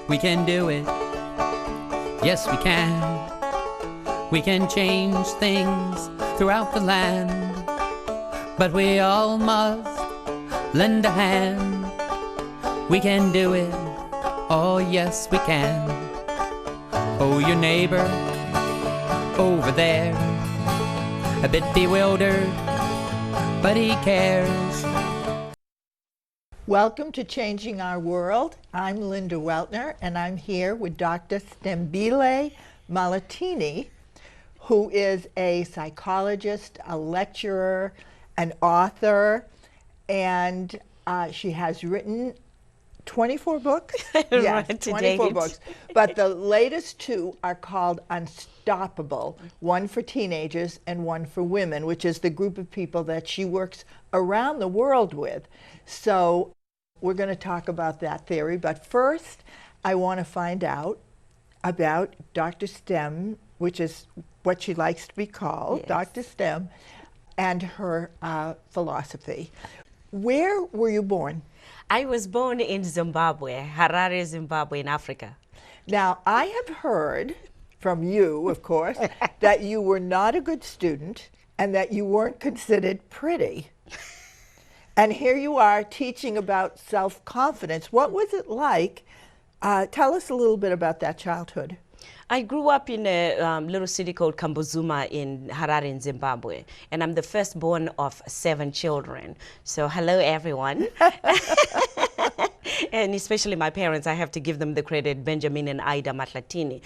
We can do it. Yes, we can. We can change things throughout the land, but we all must lend a hand. We can do it. Oh, yes, we can. Oh, your neighbor over there, a bit bewildered, but he cares. Welcome to Changing Our World. I'm Linda Weltner, and I'm here with Dr. Stembile Mahlatini, who is a psychologist, a lecturer, an author, and she has written 24 books? Yes, Right, 24 books. But the latest two are called Unstoppable, one for teenagers and one for women, which is the group of people that she works around the world with. So we're going to talk about that theory. But first, I want to find out about Dr. STEM, which is what she likes to be called, yes. Dr. STEM, and her philosophy. Where were you born? I was born in Zimbabwe, Harare, Zimbabwe, in Africa. Now, I have heard from you, of course, that you were not a good student and that you weren't considered pretty. And here you are teaching about self-confidence. What was it like? Tell us a little bit about that childhood. I grew up in a little city called Kambuzuma in Harare, in Zimbabwe, and I'm the firstborn of 7 children. So hello, everyone. And especially my parents, I have to give them the credit, Benjamin and Ida Mahlatini.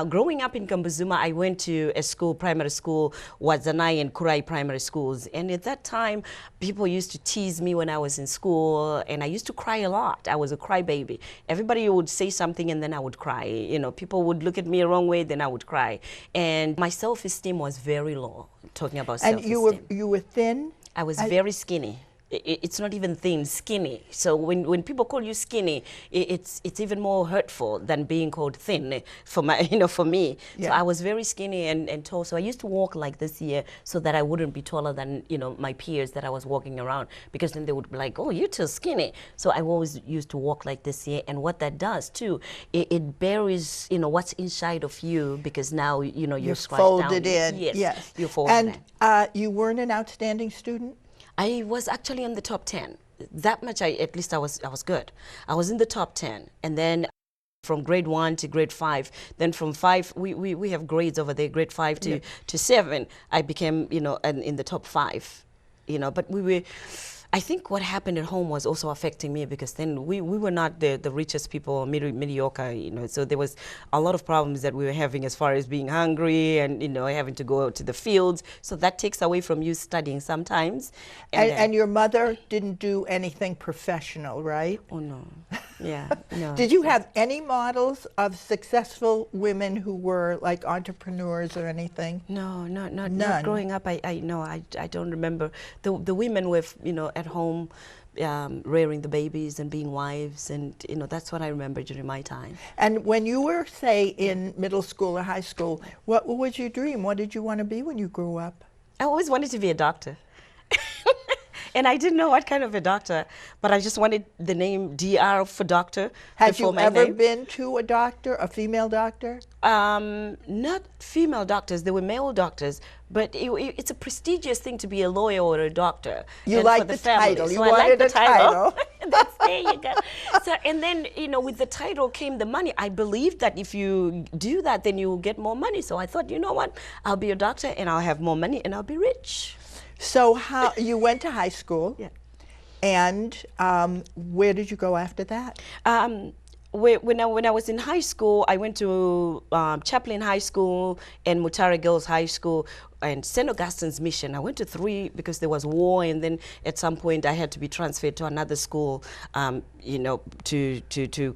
Growing up in Kambuzuma, I went to a school, primary school, Wadzanai and Kurai primary schools. And at that time, people used to tease me when I was in school, and I used to cry a lot. I was a crybaby. Everybody would say something, and then I would cry. You know, people would look at me the wrong way, then I would cry. And my self-esteem was very low, talking about self-esteem. And you were thin? I was very skinny. It's not even thin, skinny. So when people call you skinny, it's even more hurtful than being called thin for me. Yeah. So I was very skinny and tall. So I used to walk like this here so that I wouldn't be taller than my peers that I was walking around, because then they would be like, oh, you're too skinny. So I always used to walk like this here, and what that does too, it buries what's inside of you, because now you're folded down. in. Yes, you're folded in. And you weren't an outstanding student? I was actually in the top 10. That much, at least I was good. I was in the top 10. And then from grade 1 to grade 5, then from 5, we have grades over there, grade 5 to 7, I became, in the top 5, but I think what happened at home was also affecting me, because then we were not the richest people, mediocre, so there was a lot of problems that we were having as far as being hungry and, having to go to the fields. So that takes away from you studying sometimes. And your mother didn't do anything professional, right? Oh, no. Yeah, no. Did you have any models of successful women who were like entrepreneurs or anything? No, not growing up. I don't remember. The women were, at home, rearing the babies and being wives, and that's what I remember during my time. And when you were, say, in middle school or high school, what was your dream? What did you want to be when you grew up? I always wanted to be a doctor. And I didn't know what kind of a doctor, but I just wanted the name DR for doctor. Had you ever been to a doctor, a female doctor? Not female doctors. There were male doctors, but it's a prestigious thing to be a lawyer or a doctor. You like the title. You wanted a title. There you go. So, and then, with the title came the money. I believed that if you do that, then you will get more money. So I thought, you know what? I'll be a doctor and I'll have more money and I'll be rich. So how you went to high school, yeah. And where did you go after that? When I was in high school, I went to Chaplain High School and Mutare Girls High School and St. Augustine's Mission. I went to 3 because there was war, and then at some point I had to be transferred to another school, to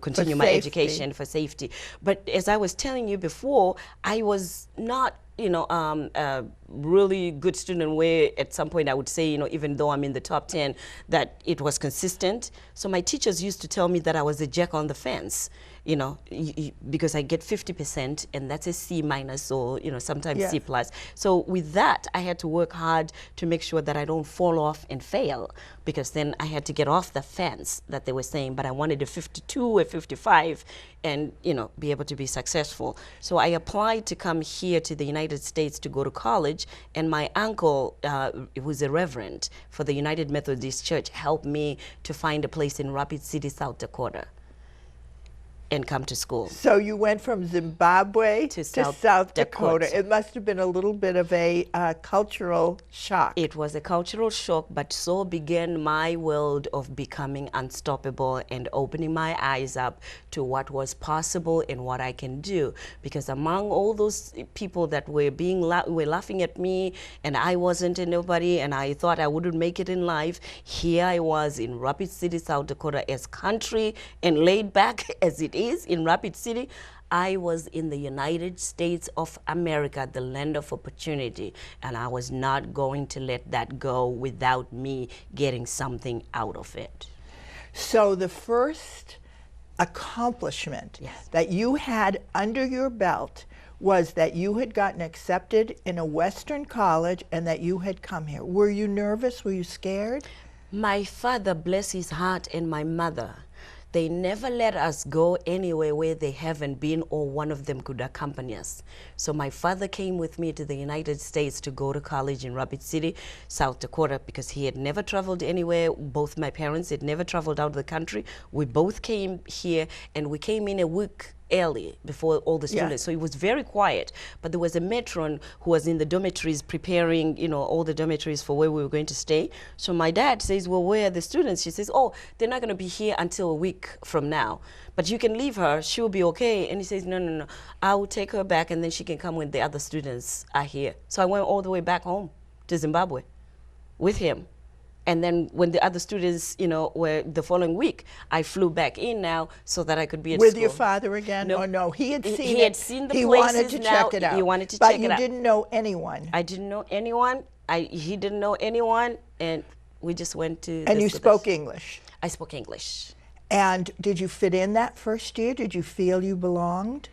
continue my education for safety. But as I was telling you before, I was not a really good student, where at some point I would say, even though I'm in the top 10, that it was consistent. So my teachers used to tell me that I was a jack on the fence. because I get 50%, and that's a C minus, or sometimes Yeah. C plus. So with that, I had to work hard to make sure that I don't fall off and fail, because then I had to get off the fence that they were saying, but I wanted a 52, a 55, and be able to be successful. So I applied to come here to the United States to go to college, and my uncle, who's a reverend for the United Methodist Church, helped me to find a place in Rapid City, South Dakota, and come to school. So you went from Zimbabwe to South Dakota. Dakota. It must have been a little bit of a cultural shock. It was a cultural shock, but so began my world of becoming unstoppable and opening my eyes up to what was possible and what I can do. Because among all those people that were were laughing at me, and I wasn't a nobody, and I thought I wouldn't make it in life, here I was in Rapid City, South Dakota, as country and laid back as it is in Rapid City. I was in the United States of America, the land of opportunity, and I was not going to let that go without me getting something out of it. So the first accomplishment that you had under your belt was that you had gotten accepted in a Western college and that you had come here. Were you nervous? Were you scared? My father, bless his heart, and my mother, they never let us go anywhere where they haven't been, or one of them could accompany us. So my father came with me to the United States to go to college in Rapid City, South Dakota, because he had never traveled anywhere. Both my parents had never traveled out of the country. We both came here, and we came in a week early before all the students. So it was very quiet, but there was a matron who was in the dormitories preparing, all the dormitories for where we were going to stay. So my dad says, well, where are the students? She says, oh, they're not going to be here until a week from now, but you can leave her, she'll be okay. And he says, no, I will take her back, and then she can come when the other students are here. So I went all the way back home to Zimbabwe with him. And then when the other students, were the following week, I flew back in now so that I could be at with school. your father again? No. Or no, he had seen it. He had seen the he places. wanted to now. check it out. He wanted to check it out. But you didn't know anyone. I didn't know anyone. He didn't know anyone, and we just went to. And you spoke English. I spoke English. And did you fit in that first year? Did you feel you belonged?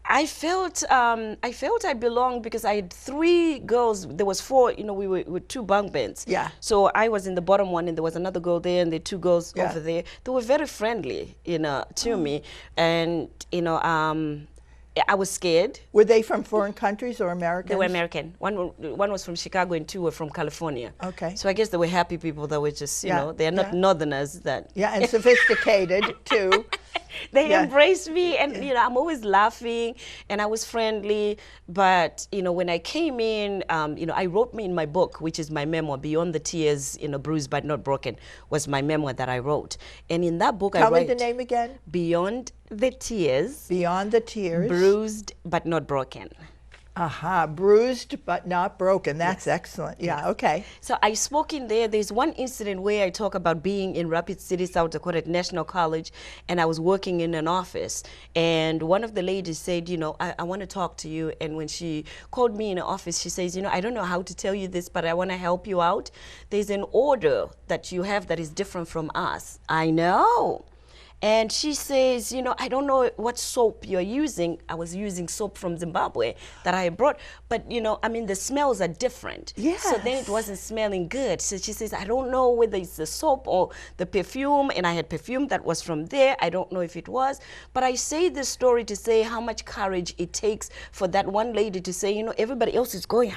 I felt I belonged because I had 3 girls. There was 4. We were with 2 bunk beds. Yeah. So I was in the bottom one, and there was another girl there, and the 2 girls over there. They were very friendly, to me, and I was scared. Were they from foreign countries or Americans? They were American. One was from Chicago, and 2 were from California. Okay. So I guess they were happy people that were just, they are not Northerners that. Yeah, and sophisticated too. They embraced me, and I'm always laughing, and I was friendly. But when I came in, I wrote me in my book, which is my memoir, Beyond the Tears, Bruised but Not Broken, was my memoir that I wrote. And in that book, Tell me the name again. Beyond the Tears. Beyond the Tears. Bruised but Not Broken. Aha, bruised but not broken. That's excellent. Yeah, okay. So I spoke in there. There's one incident where I talk about being in Rapid City, South Dakota at National College, and I was working in an office. And one of the ladies said, I want to talk to you. And when she called me in the office, she says, I don't know how to tell you this, but I want to help you out. There's an order that you have that is different from us. I know. And she says, I don't know what soap you're using. I was using soap from Zimbabwe that I brought, but the smells are different. Yes. So then it wasn't smelling good. So she says, I don't know whether it's the soap or the perfume, and I had perfume that was from there. I don't know if it was, but I say this story to say how much courage it takes for that one lady to say, everybody else is going,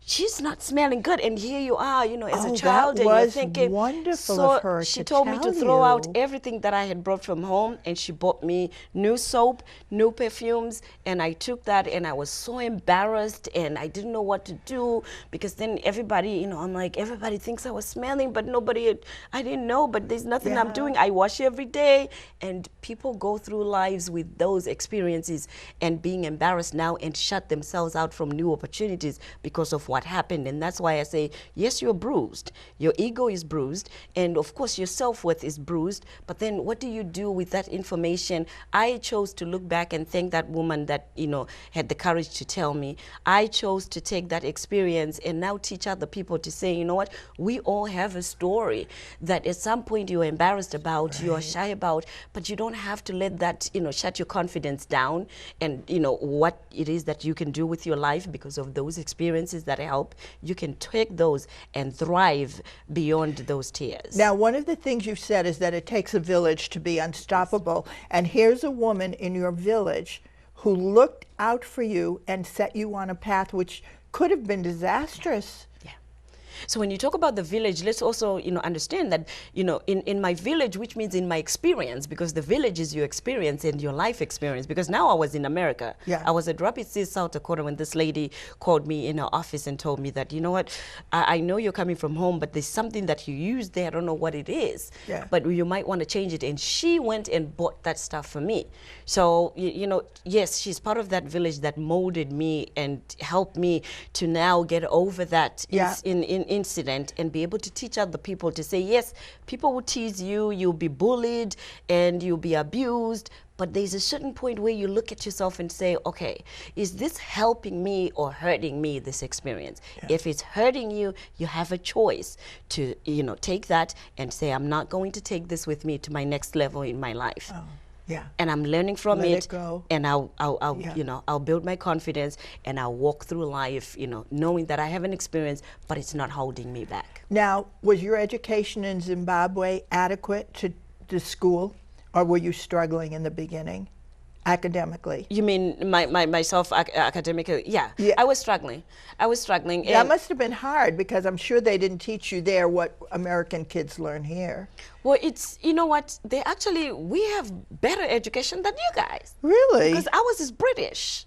she's not smelling good, and here you are, as a child, that and was you're thinking. wonderful so of her she to told me tell to throw out you. everything that I had brought from home, and she bought me new soap, new perfumes, and I took that, and I was so embarrassed, and I didn't know what to do, because then everybody, I'm like, everybody thinks I was smelling, but I didn't know, but there's nothing I'm doing. I wash every day, and people go through lives with those experiences and being embarrassed now and shut themselves out from new opportunities because of what what happened. And that's why I say, yes, you're bruised. Your ego is bruised. And of course, your self-worth is bruised. But then what do you do with that information? I chose to look back and thank that woman that, you know, had the courage to tell me. I chose to take that experience and now teach other people to say, you know what, we all have a story that at some point you're embarrassed about, you're shy about, but you don't have to let that, you know, shut your confidence down. And, you know, what it is that you can do with your life because of those experiences that help, you can take those and thrive beyond those tears. Now, one of the things you've said is that it takes a village to be unstoppable. And here's a woman in your village who looked out for you and set you on a path which could have been disastrous. So when you talk about the village, let's also, you know, understand that, you know, in my village, which means in my experience, because the village is your experience and your life experience. Because now I was in America. Yeah. I was at Rapid City, South Dakota, when this lady called me in her office and told me that, you know what, I know you're coming from home, but there's something that you use there. I don't know what it is, but you might want to change it. And she went and bought that stuff for me. So, you know, yes, she's part of that village that molded me and helped me to now get over that incident and be able to teach other people to say, yes, people will tease you, you'll be bullied and you'll be abused, but there's a certain point where you look at yourself and say, okay, is this helping me or hurting me, this experience? If it's hurting you, you have a choice to, you know, take that and say, I'm not going to take this with me to my next level in my life. And I'm learning from it go. And I'll you know, I'll build my confidence and I'll walk through life, you know, knowing that I have an experience, but it's not holding me back. Now, was your education in Zimbabwe adequate to school, or were you struggling in the beginning? Academically? You mean myself academically? Yeah, I was struggling. That must have been hard because I'm sure they didn't teach you there what American kids learn here. Well, it's, you know what, we have better education than you guys. Really? Because ours is British.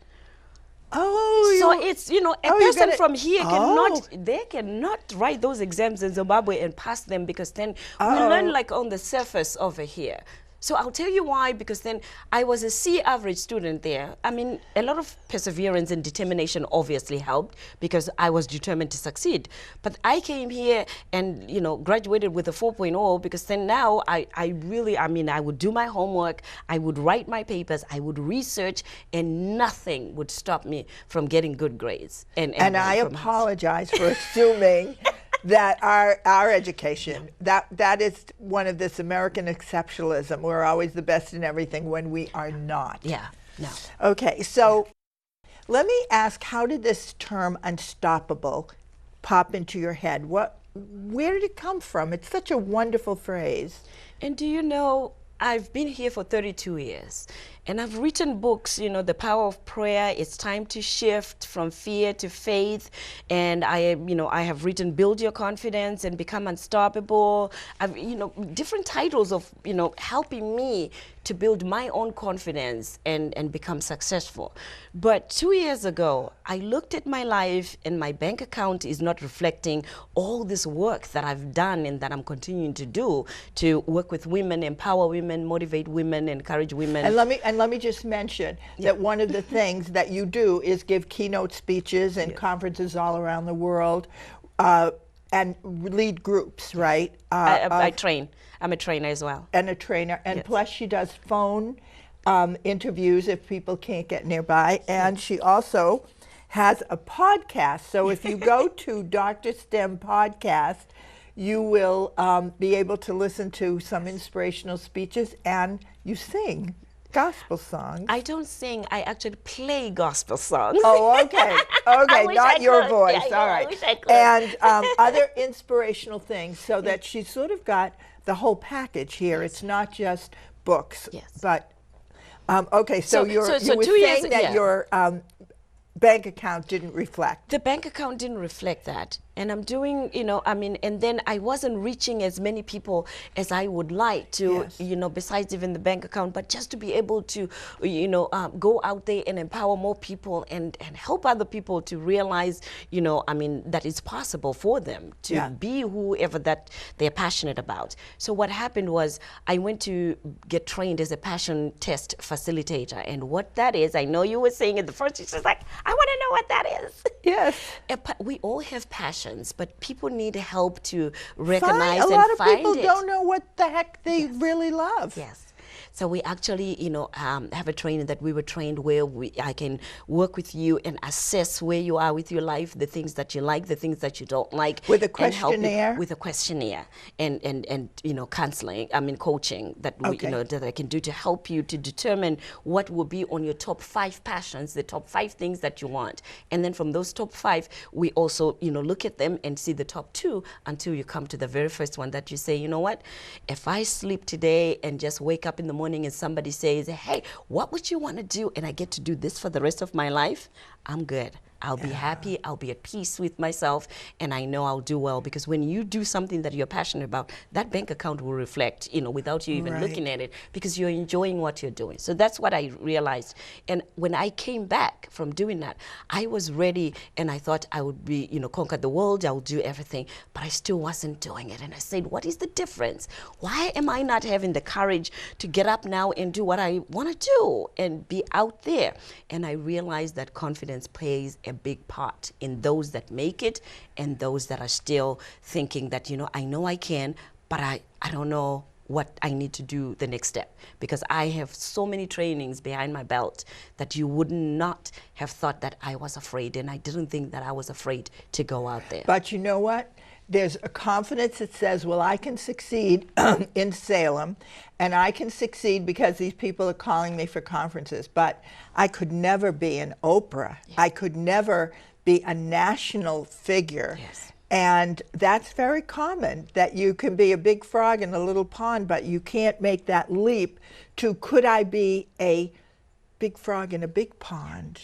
Oh, so it's, you know, a person from here cannot write those exams in Zimbabwe and pass them, because then we learn like on the surface over here. So I'll tell you why, because then I was a C average student there. I mean, a lot of perseverance and determination obviously helped because I was determined to succeed. But I came here and, you know, graduated with a 4.0 because then now I would do my homework, I would write my papers, I would research, and nothing would stop me from getting good grades. And I apologize for assuming that our education, that is one of this American exceptionalism. We're always the best in everything when we are not. Yeah, no. Okay, so let me ask, how did this term unstoppable pop into your head? Where did it come from? It's such a wonderful phrase. And do you know, I've been here for 32 years. And I've written books, you know, The Power of Prayer, It's Time to Shift from Fear to Faith. And I have written Build Your Confidence and Become Unstoppable. I've, you know, different titles of, you know, helping me to build my own confidence and become successful. But 2 years ago, I looked at my life and my bank account is not reflecting all this work that I've done and that I'm continuing to do to work with women, empower women, motivate women, encourage women. And let me just mention that one of the things that you do is give keynote speeches and conferences all around the world and lead groups, right? I train. I'm a trainer as well. And a trainer. And plus she does phone interviews if people can't get nearby. And she also has a podcast. So if you go to DrStem podcast, you will be able to listen to some inspirational speeches, and you sing gospel songs. I don't sing, I actually play gospel songs. Oh, okay. Okay, not your voice. Yeah, all right. I wish I could. And other inspirational things, so that she's sort of got the whole package here. It's not just books. But okay, so you were saying that your bank account didn't reflect. The bank account didn't reflect that. And I'm doing, and then I wasn't reaching as many people as I would like to, Yes. besides even the bank account, but just to be able to, go out there and empower more people and help other people to realize, that it's possible for them to be whoever that they're passionate about. So what happened was I went to get trained as a passion test facilitator. And what that is, I know you were saying it the first, it's just like, I want to know what that is. Yes. We all have passions, but people need help to recognize A and lot of find people it. don't know what the heck they really love. Yes. So we actually, have a training that we were trained where I can work with you and assess where you are with your life, the things that you like, the things that you don't like. With a and help you questionnaire? with a questionnaire and counseling, coaching that, that I can do to help you to determine what will be on your top 5 passions, the top 5 things that you want. And then from those top 5, we also, look at them and see the top 2 until you come to the very first one that you say, you know what, if I sleep today and just wake up in the morning and somebody says, hey, what would you want to do? And I get to do this for the rest of my life, I'm good. I'll be happy, I'll be at peace with myself, and I know I'll do well, because when you do something that you're passionate about, that bank account will reflect, without you even looking at it, because you're enjoying what you're doing. So that's what I realized. And when I came back from doing that, I was ready, and I thought I would be, conquer the world, I'll do everything, but I still wasn't doing it. And I said, what is the difference? Why am I not having the courage to get up now and do what I want to do and be out there? And I realized that confidence plays a big part in those that make it and those that are still thinking that, I know I can, but I don't know what I need to do the next step, because I have so many trainings behind my belt that you would not have thought that I was afraid, and I didn't think that I was afraid to go out there. But you know what? There's a confidence that says, well, I can succeed in Salem, and I can succeed because these people are calling me for conferences, but I could never be an Oprah. I could never be a national figure. Yes. And that's very common, that you can be a big frog in a little pond, but you can't make that leap to, could I be a big frog in a big pond?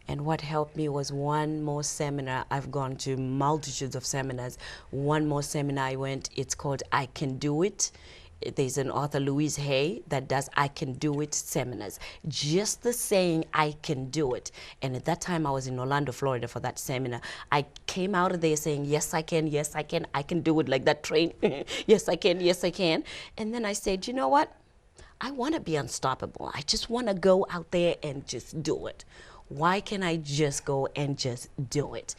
And what helped me was one more seminar. I've gone to multitudes of seminars. One more seminar I went, it's called I Can Do It. There's an author, Louise Hay, that does I Can Do It seminars. Just the saying, I can do it. And at that time, I was in Orlando, Florida for that seminar. I came out of there saying, yes, I can, I can do it, like that train. Yes, I can, yes, I can. And then I said, you know what? I want to be unstoppable. I just want to go out there and just do it. Why can't I just go and just do it?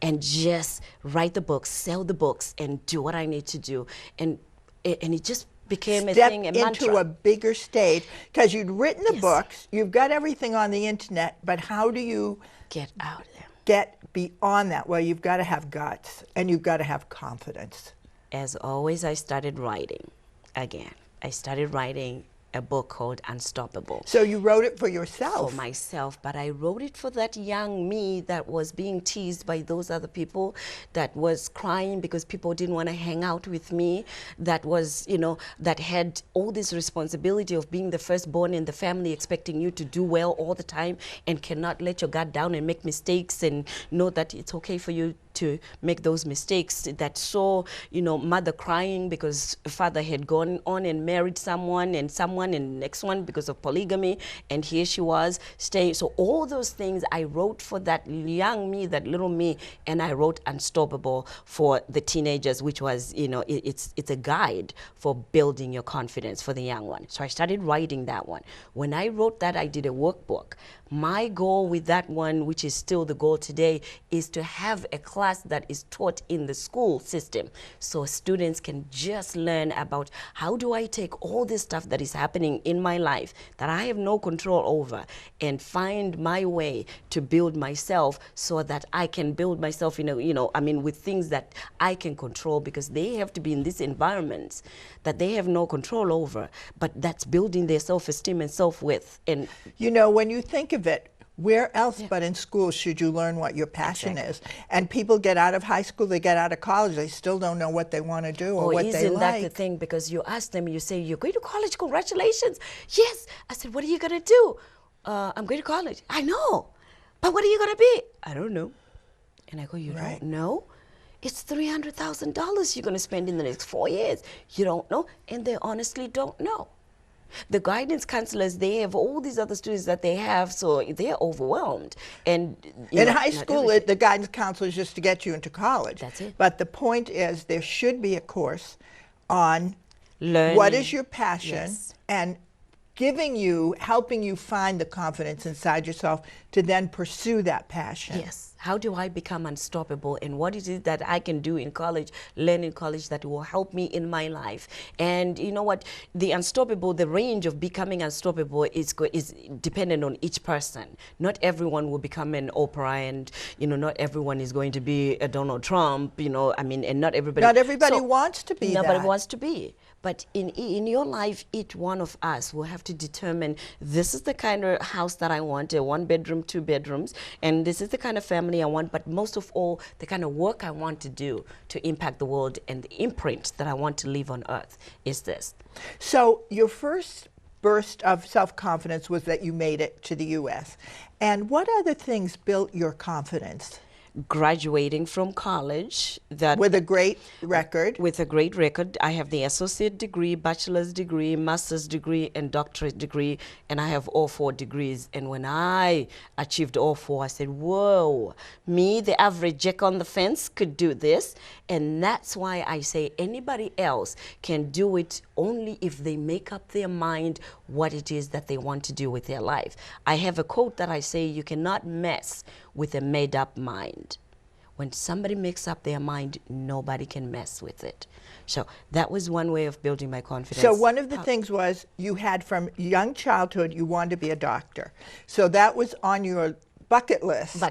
And just write the books, sell the books, and do what I need to do. And it just became a thing, a mantra. Step into a bigger stage, because you'd written the books, you've got everything on the internet, but how do you get out there? Get beyond that? Well, you've got to have guts, and you've got to have confidence. As always, I started writing again. I started writing a book called Unstoppable. So you wrote it for yourself? For myself, but I wrote it for that young me that was being teased by those other people, that was crying because people didn't want to hang out with me, that was, that had all this responsibility of being the firstborn in the family, expecting you to do well all the time and cannot let your guard down and make mistakes and know that it's okay for you to make those mistakes, that saw, mother crying because father had gone on and married someone and next one because of polygamy, and here she was staying. So all those things I wrote for that young me, that little me, and I wrote Unstoppable for the teenagers, which was, it's a guide for building your confidence for the young one. So I started writing that one. When I wrote that, I did a workbook. My goal with that one, which is still the goal today, is to have a class that is taught in the school system, so students can just learn about how do I take all this stuff that is happening in my life that I have no control over and find my way to build myself, so that I can build myself with things that I can control, because they have to be in these environments that they have no control over, but that's building their self-esteem and self-worth. And when you think of it, where else but in school should you learn what your passion is? And people get out of high school, they get out of college, they still don't know what they want to do or what they like. Isn't that the thing? Because you ask them, you say, you're going to college, congratulations. Yes. I said, what are you going to do? I'm going to college. I know. But what are you going to be? I don't know. And I go, you Right. don't know? It's $300,000 you're going to spend in the next 4 years. You don't know? And they honestly don't know. The guidance counselors, they have all these other students that they have, so they're overwhelmed. And you In know, high not school, everything. the guidance counselor is just to get you into college. That's it. But the point is, there should be a course on Learning. what is your passion, Yes. and helping you find the confidence inside yourself to then pursue that passion. Yes. How do I become unstoppable, and what is it that I can do in college, learn in college, that will help me in my life? And you know what? The unstoppable, the range of becoming unstoppable is dependent on each person. Not everyone will become an Oprah, and not everyone is going to be a Donald Trump. I mean, and not everybody. Not everybody wants to be Nobody that. wants to be. But in your life, each one of us will have to determine, this is the kind of house that I want, a 1 bedroom, 2 bedrooms, and this is the kind of family I want, but most of all, the kind of work I want to do to impact the world, and the imprint that I want to leave on earth is this. So your first burst of self-confidence was that you made it to the U.S. And what other things built your confidence? Graduating from college, With a great record. With a great record. I have the associate degree, bachelor's degree, master's degree, and doctorate degree, and I have all 4 degrees. And when I achieved all 4, I said, whoa, me, the average Jack on the fence, could do this. And that's why I say anybody else can do it only if they make up their mind what it is that they want to do with their life. I have a quote that I say, you cannot mess with a made-up mind. When somebody makes up their mind, nobody can mess with it. So that was one way of building my confidence. So one of the things was, you had from young childhood, you wanted to be a doctor. So that was on your bucket list.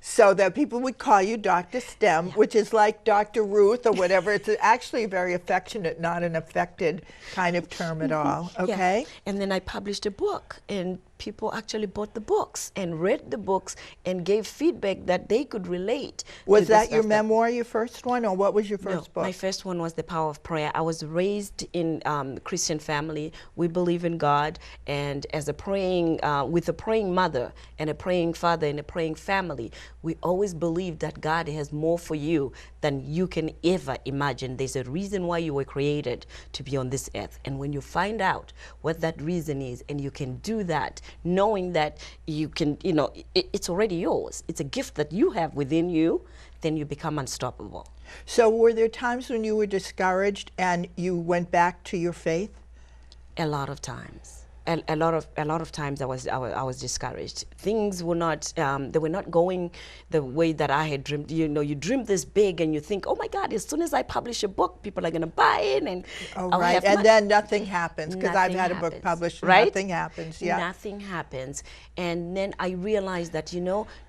So that people would call you DrStem, which is like Dr. Ruth or whatever. It's actually very affectionate, not an affected kind of term at all. Okay? Yeah. And then I published a book, and people actually bought the books and read the books and gave feedback that they could relate. Was that your memoir, your first one, or what was your first book? My first one was The Power of Prayer. I was raised in a Christian family. We believe in God, and as a praying, with a praying mother and a praying father and a praying family, we always believe that God has more for you than you can ever imagine. There's a reason why you were created to be on this earth. And when you find out what that reason is, and you can do that, knowing that you can, it's already yours. It's a gift that you have within you, then you become unstoppable. So were there times when you were discouraged and you went back to your faith? A lot of times. A lot of times I was discouraged. Things were not they were not going the way that I had dreamed. You dream this big, and you think, oh my God, as soon as I publish a book, people are going to buy it, and I'll have and money. then nothing happens, because I've Nothing had a book happens, published and right? nothing happens. Yeah. Nothing happens. And then I realized that,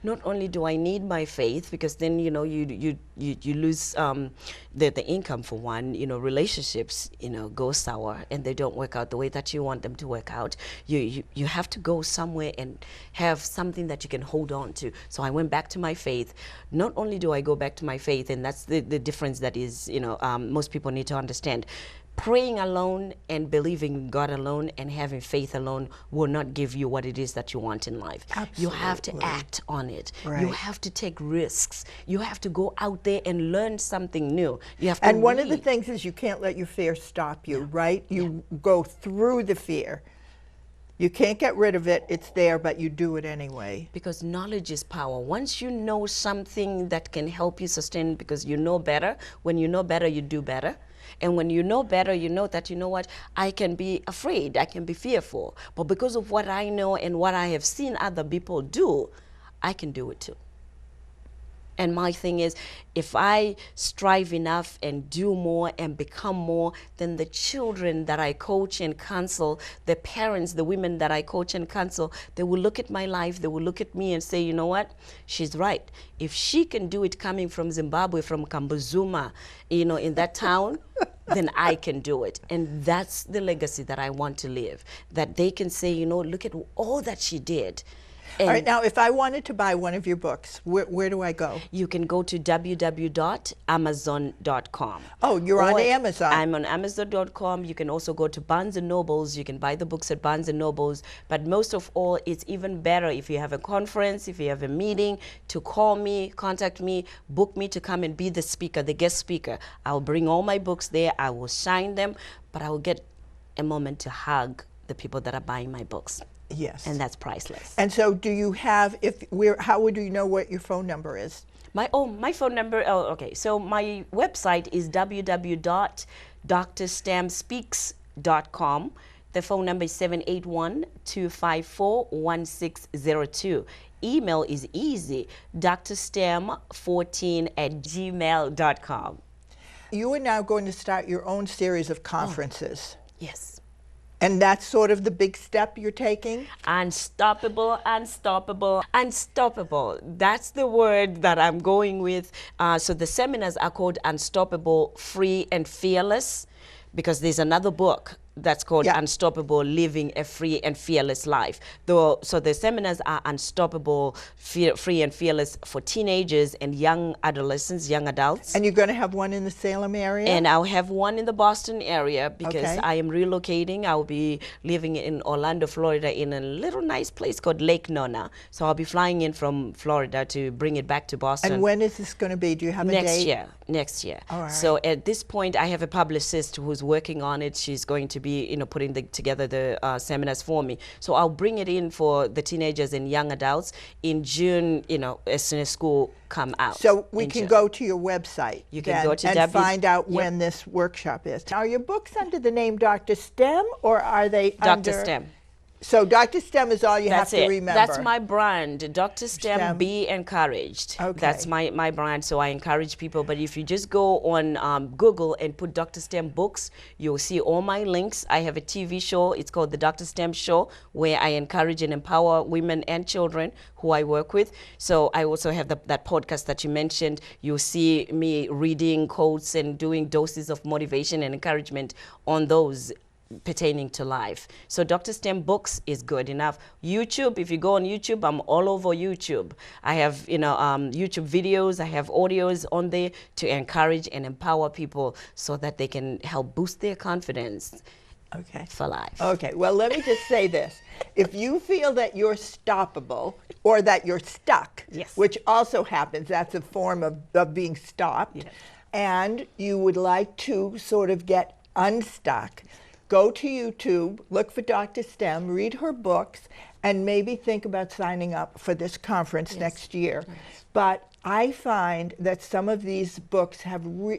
not only do I need my faith, because then, you lose the income for one, relationships, go sour, and they don't work out the way that you want them to work out. You have to go somewhere and have something that you can hold on to. So I went back to my faith. Not only do I go back to my faith, and that's the difference that is, most people need to understand. Praying alone and believing in God alone and having faith alone will not give you what it is that you want in life. Absolutely. You have to act on it. Right. You have to take risks. You have to go out there and learn something new. You have to And one of the read. things is, you can't let your fear stop you, right? You go through the fear. You can't get rid of it. It's there, but you do it anyway. Because knowledge is power. Once you know something that can help you sustain, because you know better, when you know better, you do better. And when you know better, you know that, what, I can be afraid, I can be fearful. But because of what I know and what I have seen other people do, I can do it too. And my thing is, if I strive enough and do more and become more, then the children that I coach and counsel, the parents, the women that I coach and counsel, they will look at my life, they will look at me and say, you know what, she's right. If she can do it coming from Zimbabwe, from Kambuzuma, in that town, then I can do it. And that's the legacy that I want to live. That they can say, look at all that she did. All right, now if I wanted to buy one of your books, where do I go? You can go to www.amazon.com. Oh, you're on Amazon. I'm on Amazon.com. You can also go to Barnes & Nobles. You can buy the books at Barnes & Nobles. But most of all, it's even better if you have a conference, if you have a meeting, to call me, contact me, book me to come and be the speaker, the guest speaker. I'll bring all my books there. I will sign them, but I will get a moment to hug the people that are buying my books. Yes. And that's priceless. And so do you have, how would you know what your phone number is? My phone number, okay. So my website is www.DrStemSpeaks.com. The phone number is 781-254-1602. Email is easy, drstem14@gmail.com. You are now going to start your own series of conferences. Yes. And that's sort of the big step you're taking? Unstoppable, unstoppable, unstoppable. That's the word that I'm going with. So the seminars are called Unstoppable, Free and Fearless, because there's another book that's called Unstoppable, Living a Free and Fearless Life. So the seminars are Unstoppable, Free and Fearless for teenagers and young adolescents, young adults. And you're going to have one in the Salem area? And I'll have one in the Boston area because I am relocating. I'll be living in Orlando, Florida, in a little nice place called Lake Nona. So I'll be flying in from Florida to bring it back to Boston. And when is this going to be? Do you have a date? Next year. All right. So at this point, I have a publicist who's working on it. She's going to be, putting together the seminars for me. So I'll bring it in for the teenagers and young adults in June, as soon as school come out. So we can go to your website. You can go to and find out when this workshop is. Are your books under the name DrStem, or are they under DrStem? So DrStem is all you have to remember. That's my brand, DrStem. Be encouraged. Okay. That's my brand, so I encourage people. But if you just go on Google and put DrStem books, you'll see all my links. I have a TV show. It's called The DrStem Show, where I encourage and empower women and children who I work with. So I also have that podcast that you mentioned. You'll see me reading quotes and doing doses of motivation and encouragement on those pertaining to life. So DrStem Books is good enough. YouTube, if you go on YouTube, I'm all over YouTube. I have, YouTube videos, I have audios on there to encourage and empower people so that they can help boost their confidence for life. Okay, well, let me just say this. If you feel that you're stoppable or that you're stuck, which also happens, that's a form of being stopped, and you would like to sort of get unstuck, go to YouTube, look for DrStem, read her books, and maybe think about signing up for this conference next year. But I find that some of these books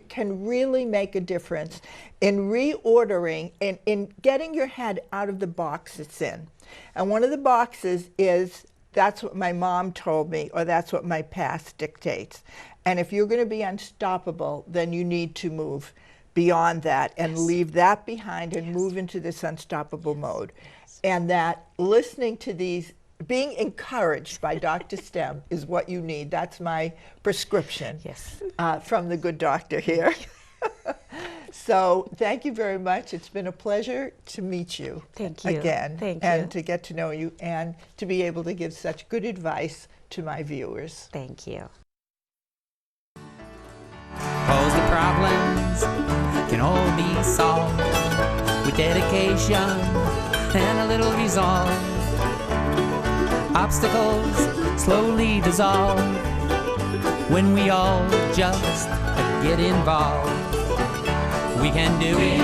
can really make a difference in reordering and in getting your head out of the box it's in. And one of the boxes is, that's what my mom told me, or that's what my past dictates. And if you're going to be unstoppable, then you need to move beyond that and leave that behind and move into this unstoppable mode. And that listening to these, being encouraged by DrStem is what you need. That's my prescription from the good doctor here. So thank you very much. It's been a pleasure to meet you again. And to get to know you and to be able to give such good advice to my viewers. Thank you. Cause the problems can all be solved with dedication and a little resolve. Obstacles slowly dissolve when we all just get involved. We can do it.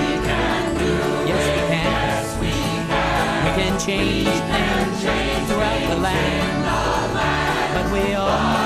Yes, we can. We can change things throughout the land. But we all